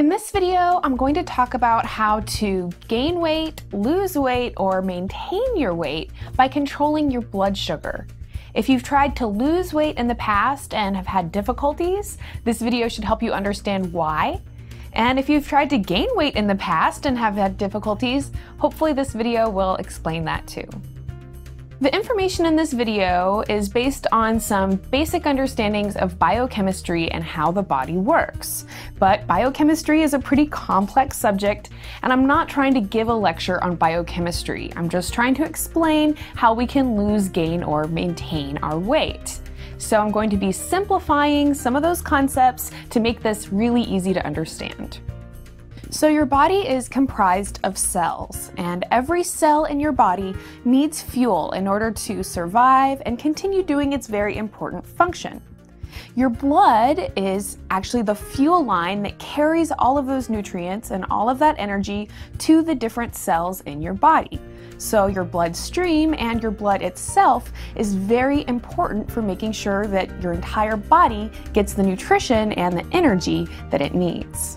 In this video, I'm going to talk about how to gain weight, lose weight, or maintain your weight by controlling your blood sugar. If you've tried to lose weight in the past and have had difficulties, this video should help you understand why. And if you've tried to gain weight in the past and have had difficulties, hopefully this video will explain that too. The information in this video is based on some basic understandings of biochemistry and how the body works. But biochemistry is a pretty complex subject, and I'm not trying to give a lecture on biochemistry. I'm just trying to explain how we can lose, gain, or maintain our weight. So I'm going to be simplifying some of those concepts to make this really easy to understand. So your body is comprised of cells, and every cell in your body needs fuel in order to survive and continue doing its very important function. Your blood is actually the fuel line that carries all of those nutrients and all of that energy to the different cells in your body. So your bloodstream and your blood itself is very important for making sure that your entire body gets the nutrition and the energy that it needs.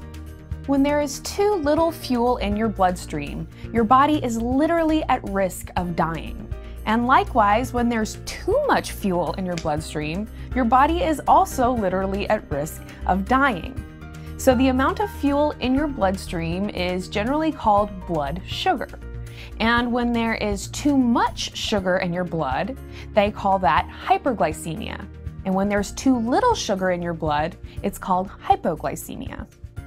When there is too little fuel in your bloodstream, your body is literally at risk of dying. And likewise, when there's too much fuel in your bloodstream, your body is also literally at risk of dying. So the amount of fuel in your bloodstream is generally called blood sugar. And when there is too much sugar in your blood, they call that hyperglycemia. And when there's too little sugar in your blood, it's called hypoglycemia.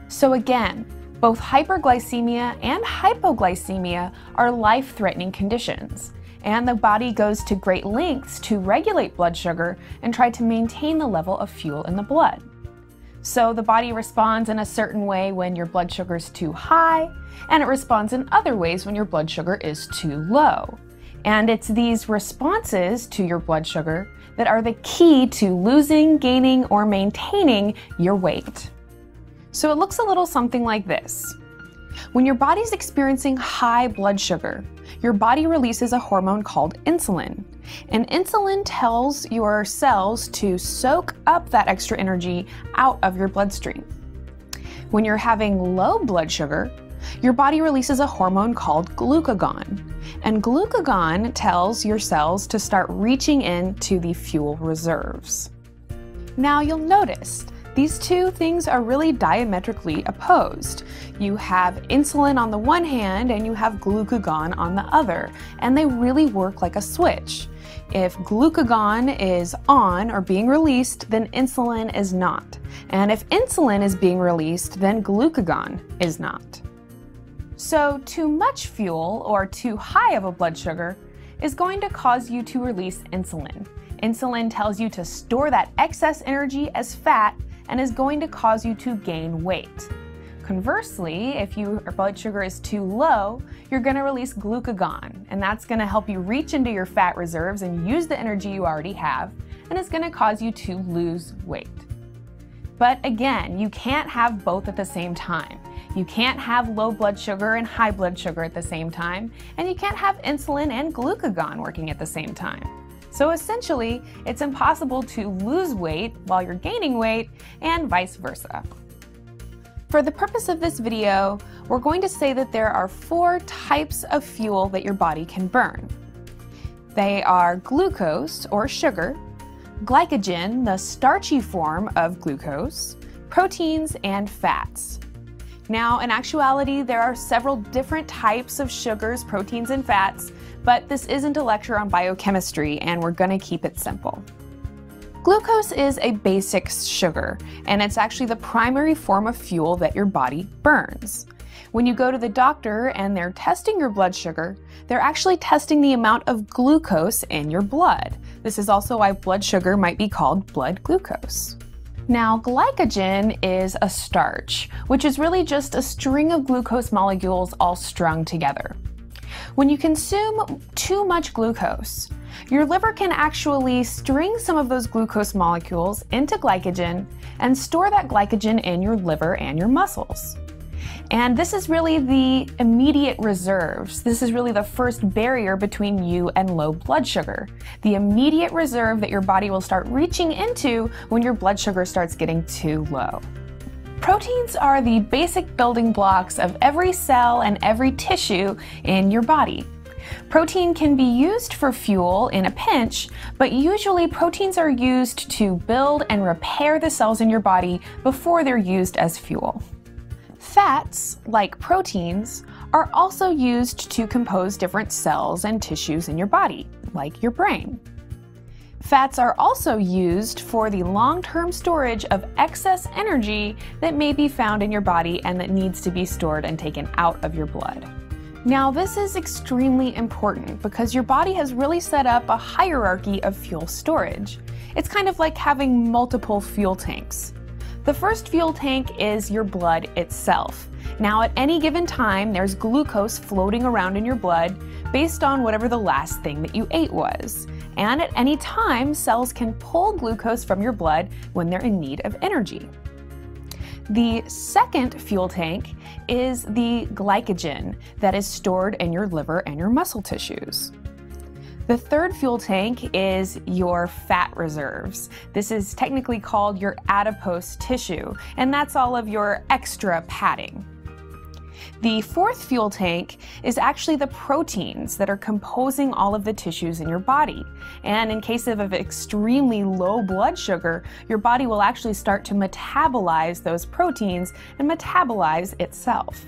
So again, both hyperglycemia and hypoglycemia are life-threatening conditions, and the body goes to great lengths to regulate blood sugar and try to maintain the level of fuel in the blood. So the body responds in a certain way when your blood sugar is too high, and it responds in other ways when your blood sugar is too low. And it's these responses to your blood sugar that are the key to losing, gaining, or maintaining your weight. So it looks a little something like this. When your body's experiencing high blood sugar, your body releases a hormone called insulin. And insulin tells your cells to soak up that extra energy out of your bloodstream. When you're having low blood sugar, your body releases a hormone called glucagon. And glucagon tells your cells to start reaching into the fuel reserves. Now you'll notice these two things are really diametrically opposed. You have insulin on the one hand and you have glucagon on the other, and they really work like a switch. If glucagon is on or being released, then insulin is not. And if insulin is being released, then glucagon is not. So too much fuel or too high of a blood sugar is going to cause you to release insulin. Insulin tells you to store that excess energy as fat and is going to cause you to gain weight. Conversely, if your blood sugar is too low, you're going to release glucagon, and that's going to help you reach into your fat reserves and use the energy you already have, and it's going to cause you to lose weight. But again, you can't have both at the same time. You can't have low blood sugar and high blood sugar at the same time, and you can't have insulin and glucagon working at the same time. So essentially, it's impossible to lose weight while you're gaining weight, and vice versa. For the purpose of this video, we're going to say that there are 4 types of fuel that your body can burn. They are glucose, or sugar, glycogen, the starchy form of glucose, proteins, and fats. Now, in actuality, there are several different types of sugars, proteins, and fats, but this isn't a lecture on biochemistry, and we're going to keep it simple. Glucose is a basic sugar, and it's actually the primary form of fuel that your body burns. When you go to the doctor and they're testing your blood sugar, they're actually testing the amount of glucose in your blood. This is also why blood sugar might be called blood glucose. Now, glycogen is a starch, which is really just a string of glucose molecules all strung together. When you consume too much glucose, your liver can actually string some of those glucose molecules into glycogen and store that glycogen in your liver and your muscles. And this is really the immediate reserves. This is really the first barrier between you and low blood sugar. The immediate reserve that your body will start reaching into when your blood sugar starts getting too low. Proteins are the basic building blocks of every cell and every tissue in your body. Protein can be used for fuel in a pinch, but usually proteins are used to build and repair the cells in your body before they're used as fuel. Fats, like proteins, are also used to compose different cells and tissues in your body, like your brain. Fats are also used for the long-term storage of excess energy that may be found in your body and that needs to be stored and taken out of your blood. Now, this is extremely important because your body has really set up a hierarchy of fuel storage. It's kind of like having multiple fuel tanks. The first fuel tank is your blood itself. Now, at any given time, there's glucose floating around in your blood based on whatever the last thing that you ate was. And at any time, cells can pull glucose from your blood when they're in need of energy. The second fuel tank is the glycogen that is stored in your liver and your muscle tissues. The third fuel tank is your fat reserves. This is technically called your adipose tissue, and that's all of your extra padding. The fourth fuel tank is actually the proteins that are composing all of the tissues in your body. And in case of extremely low blood sugar, your body will actually start to metabolize those proteins and metabolize itself.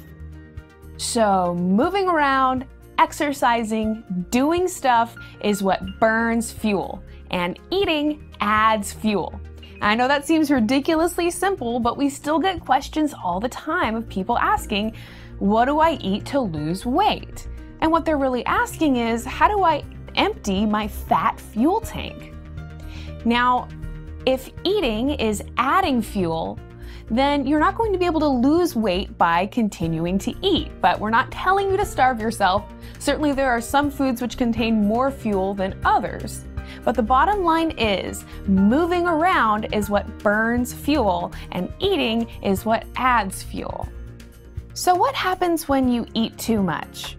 So moving around, exercising, doing stuff is what burns fuel, and eating adds fuel. I know that seems ridiculously simple, but we still get questions all the time of people asking, what do I eat to lose weight? And what they're really asking is, how do I empty my fat fuel tank? Now, if eating is adding fuel, then you're not going to be able to lose weight by continuing to eat. But we're not telling you to starve yourself. Certainly there are some foods which contain more fuel than others. But the bottom line is, moving around is what burns fuel, and eating is what adds fuel. So what happens when you eat too much?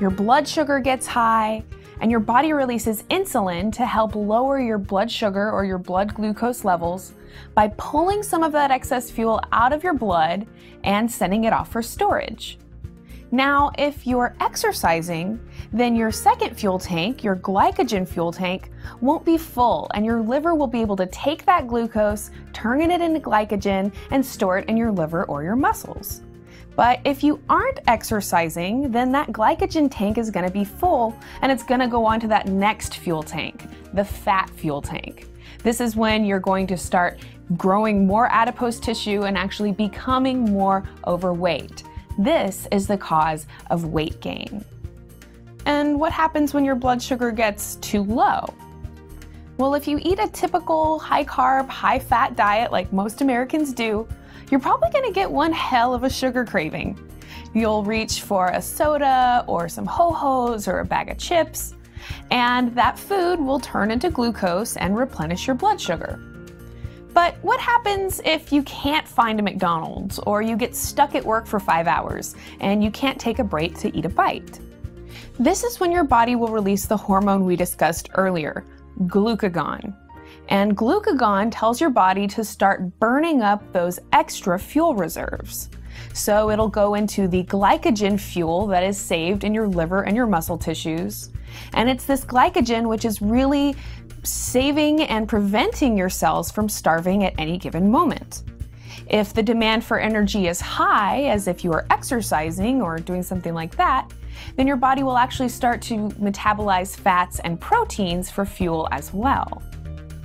Your blood sugar gets high, and your body releases insulin to help lower your blood sugar or your blood glucose levels by pulling some of that excess fuel out of your blood and sending it off for storage. Now, if you're exercising, then your second fuel tank, your glycogen fuel tank, won't be full, and your liver will be able to take that glucose, turn it into glycogen, and store it in your liver or your muscles. But if you aren't exercising, then that glycogen tank is going to be full, and it's going to go on to that next fuel tank, the fat fuel tank. This is when you're going to start growing more adipose tissue and actually becoming more overweight. This is the cause of weight gain. And what happens when your blood sugar gets too low? Well, if you eat a typical high-carb, high-fat diet like most Americans do, you're probably going to get one hell of a sugar craving. You'll reach for a soda or some Ho-Hos or a bag of chips, and that food will turn into glucose and replenish your blood sugar. But what happens if you can't find a McDonald's, or you get stuck at work for 5 hours and you can't take a break to eat a bite? This is when your body will release the hormone we discussed earlier, glucagon. And glucagon tells your body to start burning up those extra fuel reserves. So it'll go into the glycogen fuel that is saved in your liver and your muscle tissues. And it's this glycogen which is really saving and preventing your cells from starving at any given moment. If the demand for energy is high, as if you are exercising or doing something like that, then your body will actually start to metabolize fats and proteins for fuel as well.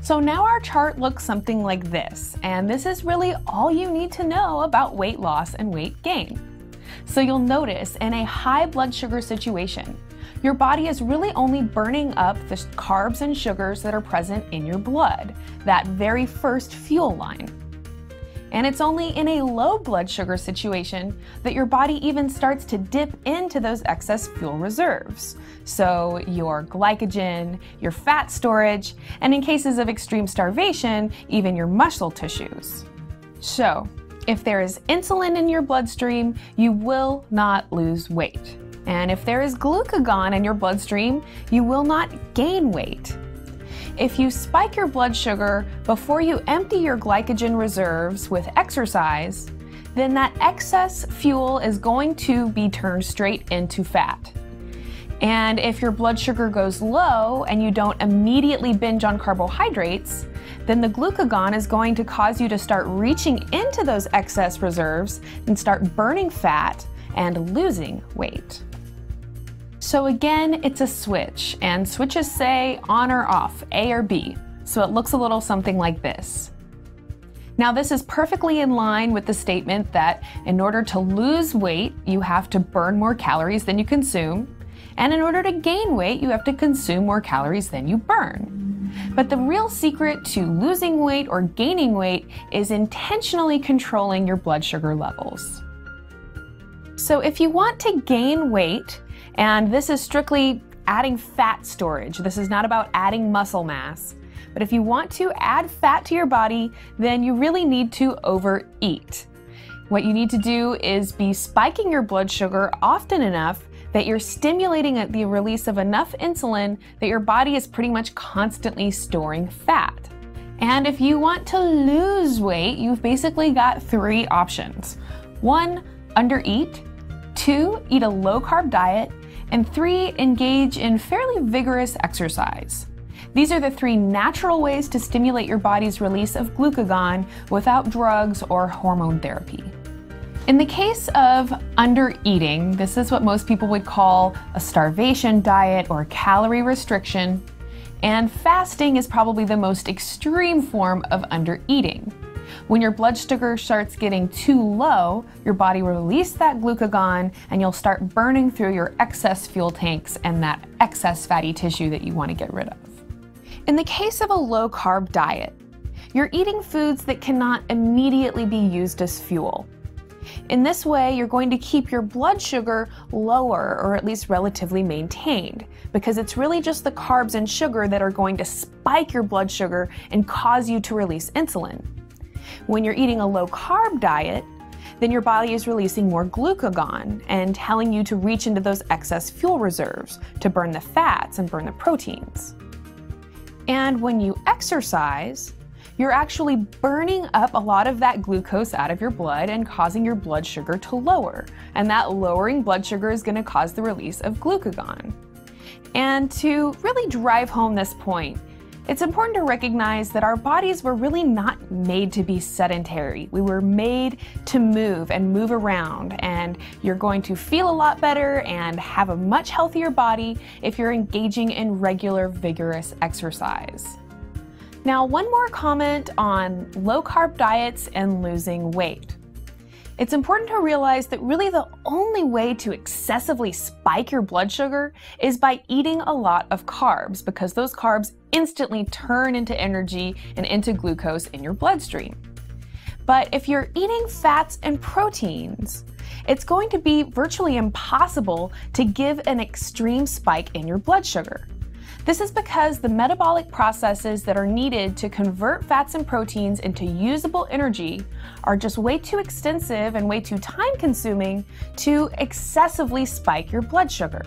So now our chart looks something like this, and this is really all you need to know about weight loss and weight gain. So you'll notice in a high blood sugar situation, your body is really only burning up the carbs and sugars that are present in your blood, that very first fuel line. And it's only in a low blood sugar situation that your body even starts to dip into those excess fuel reserves. So your glycogen, your fat storage, and in cases of extreme starvation, even your muscle tissues. So if there is insulin in your bloodstream, you will not lose weight. And if there is glucagon in your bloodstream, you will not gain weight. If you spike your blood sugar before you empty your glycogen reserves with exercise, then that excess fuel is going to be turned straight into fat. And if your blood sugar goes low and you don't immediately binge on carbohydrates, then the glucagon is going to cause you to start reaching into those excess reserves and start burning fat and losing weight. So again, it's a switch, and switches say on or off, A or B. So it looks a little something like this. Now this is perfectly in line with the statement that in order to lose weight, you have to burn more calories than you consume, and in order to gain weight, you have to consume more calories than you burn. But the real secret to losing weight or gaining weight is intentionally controlling your blood sugar levels. So if you want to gain weight, and this is strictly adding fat storage, this is not about adding muscle mass, but if you want to add fat to your body, then you really need to overeat. What you need to do is be spiking your blood sugar often enough that you're stimulating the release of enough insulin that your body is pretty much constantly storing fat. And if you want to lose weight, you've basically got 3 options. 1, undereat. 2, eat a low-carb diet. And 3, engage in fairly vigorous exercise. These are the 3 natural ways to stimulate your body's release of glucagon without drugs or hormone therapy. In the case of undereating, this is what most people would call a starvation diet or calorie restriction, and fasting is probably the most extreme form of undereating. When your blood sugar starts getting too low, your body will release that glucagon and you'll start burning through your excess fuel tanks and that excess fatty tissue that you want to get rid of. In the case of a low-carb diet, you're eating foods that cannot immediately be used as fuel. In this way, you're going to keep your blood sugar lower, or at least relatively maintained, because it's really just the carbs and sugar that are going to spike your blood sugar and cause you to release insulin. When you're eating a low-carb diet, then your body is releasing more glucagon and telling you to reach into those excess fuel reserves to burn the fats and burn the proteins. And when you exercise, you're actually burning up a lot of that glucose out of your blood and causing your blood sugar to lower. And that lowering blood sugar is going to cause the release of glucagon. And to really drive home this point, it's important to recognize that our bodies were really not made to be sedentary. We were made to move and move around, and you're going to feel a lot better and have a much healthier body if you're engaging in regular, vigorous exercise. Now, one more comment on low-carb diets and losing weight. It's important to realize that really the only way to excessively spike your blood sugar is by eating a lot of carbs, because those carbs instantly turn into energy and into glucose in your bloodstream. But if you're eating fats and proteins, it's going to be virtually impossible to give an extreme spike in your blood sugar. This is because the metabolic processes that are needed to convert fats and proteins into usable energy are just way too extensive and way too time-consuming to excessively spike your blood sugar.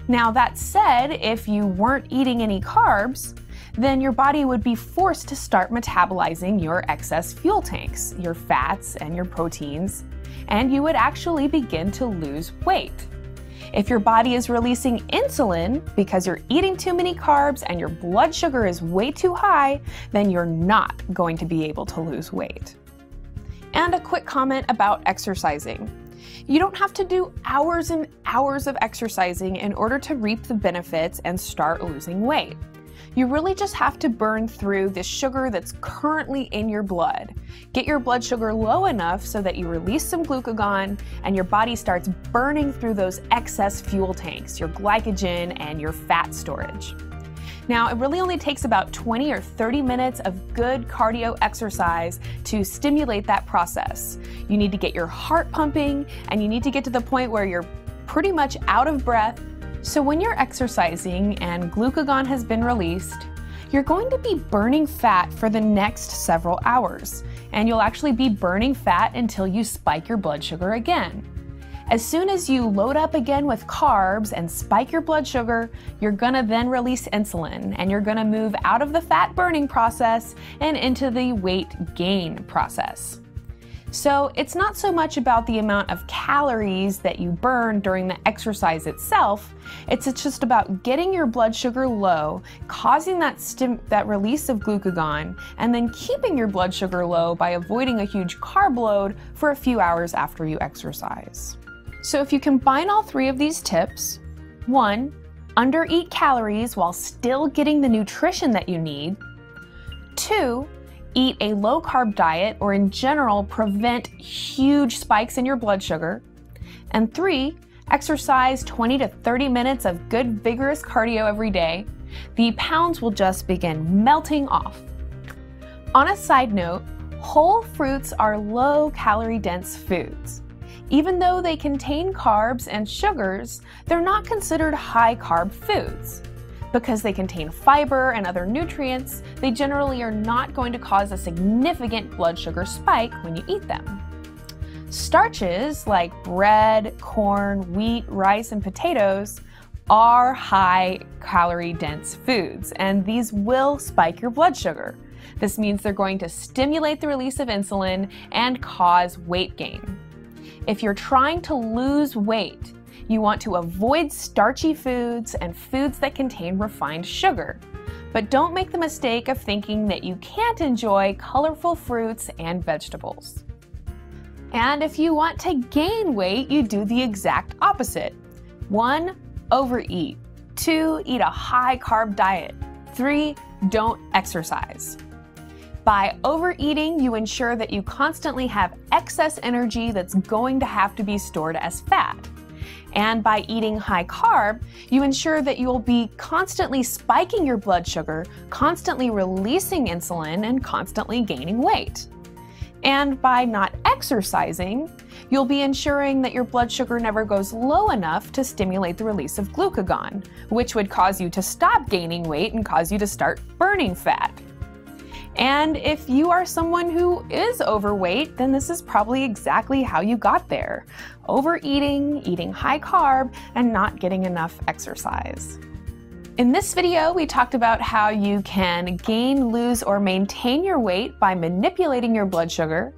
Now, that said, if you weren't eating any carbs, then your body would be forced to start metabolizing your excess fuel tanks, your fats and your proteins, and you would actually begin to lose weight. If your body is releasing insulin because you're eating too many carbs and your blood sugar is way too high, then you're not going to be able to lose weight. And a quick comment about exercising. You don't have to do hours and hours of exercising in order to reap the benefits and start losing weight. You really just have to burn through the sugar that's currently in your blood. Get your blood sugar low enough so that you release some glucagon and your body starts burning through those excess fuel tanks, your glycogen and your fat storage. Now, it really only takes about 20 or 30 minutes of good cardio exercise to stimulate that process. You need to get your heart pumping, and you need to get to the point where you're pretty much out of breath. So when you're exercising and glucagon has been released, you're going to be burning fat for the next several hours, and you'll actually be burning fat until you spike your blood sugar again. As soon as you load up again with carbs and spike your blood sugar, you're gonna then release insulin, and you're gonna move out of the fat burning process and into the weight gain process. So it's not so much about the amount of calories that you burn during the exercise itself, it's just about getting your blood sugar low, causing that release of glucagon, and then keeping your blood sugar low by avoiding a huge carb load for a few hours after you exercise. So if you combine all three of these tips, 1, undereat calories while still getting the nutrition that you need, 2, eat a low-carb diet, or in general, prevent huge spikes in your blood sugar. And 3, exercise 20 to 30 minutes of good, vigorous cardio every day. The pounds will just begin melting off. On a side note, whole fruits are low-calorie dense foods. Even though they contain carbs and sugars, they're not considered high-carb foods. Because they contain fiber and other nutrients, they generally are not going to cause a significant blood sugar spike when you eat them. Starches like bread, corn, wheat, rice, and potatoes are high-calorie dense foods, and these will spike your blood sugar. This means they're going to stimulate the release of insulin and cause weight gain. If you're trying to lose weight, you want to avoid starchy foods and foods that contain refined sugar. But don't make the mistake of thinking that you can't enjoy colorful fruits and vegetables. And if you want to gain weight, you do the exact opposite. 1, overeat. 2, eat a high-carb diet. 3, don't exercise. By overeating, you ensure that you constantly have excess energy that's going to have to be stored as fat. And by eating high carb, you ensure that you'll be constantly spiking your blood sugar, constantly releasing insulin, and constantly gaining weight. And by not exercising, you'll be ensuring that your blood sugar never goes low enough to stimulate the release of glucagon, which would cause you to stop gaining weight and cause you to start burning fat. And if you are someone who is overweight, then this is probably exactly how you got there. Overeating, eating high carb, and not getting enough exercise. In this video, we talked about how you can gain, lose, or maintain your weight by manipulating your blood sugar.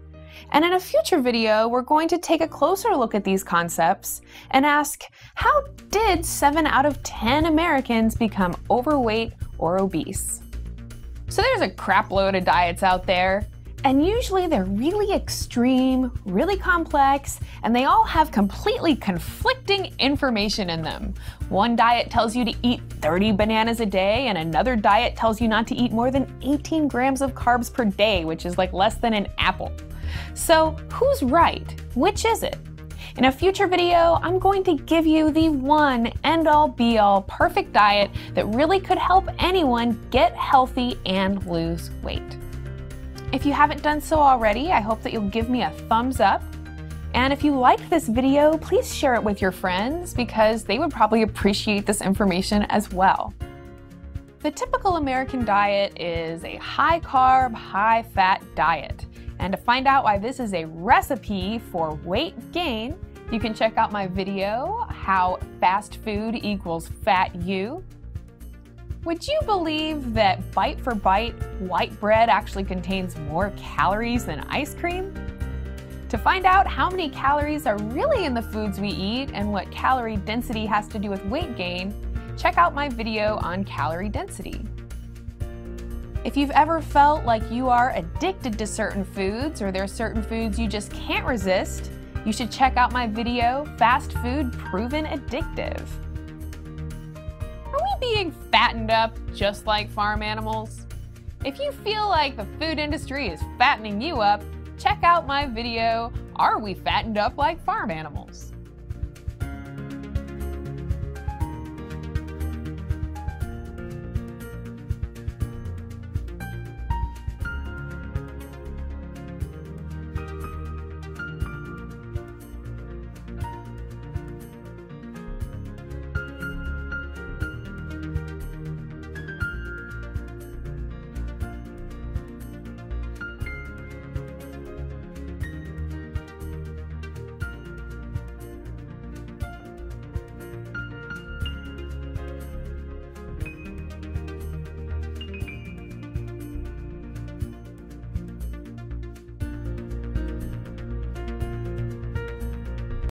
And in a future video, we're going to take a closer look at these concepts and ask, how did 7 out of 10 Americans become overweight or obese? So there's a crap load of diets out there, and usually they're really extreme, really complex, and they all have completely conflicting information in them. One diet tells you to eat 30 bananas a day, and another diet tells you not to eat more than 18 grams of carbs per day, which is like less than an apple. So who's right? Which is it? In a future video, I'm going to give you the one end-all be-all perfect diet that really could help anyone get healthy and lose weight. If you haven't done so already, I hope that you'll give me a thumbs up. And if you liked this video, please share it with your friends because they would probably appreciate this information as well. The typical American diet is a high-carb, high-fat diet. And to find out why this is a recipe for weight gain, you can check out my video, How Fast Food Equals Fat You. Would you believe that bite for bite, white bread actually contains more calories than ice cream? To find out how many calories are really in the foods we eat and what calorie density has to do with weight gain, check out my video on calorie density. If you've ever felt like you are addicted to certain foods or there are certain foods you just can't resist, you should check out my video, Fast Food Proven Addictive. Are we being fattened up just like farm animals? If you feel like the food industry is fattening you up, check out my video, Are We Fattened Up Like Farm Animals?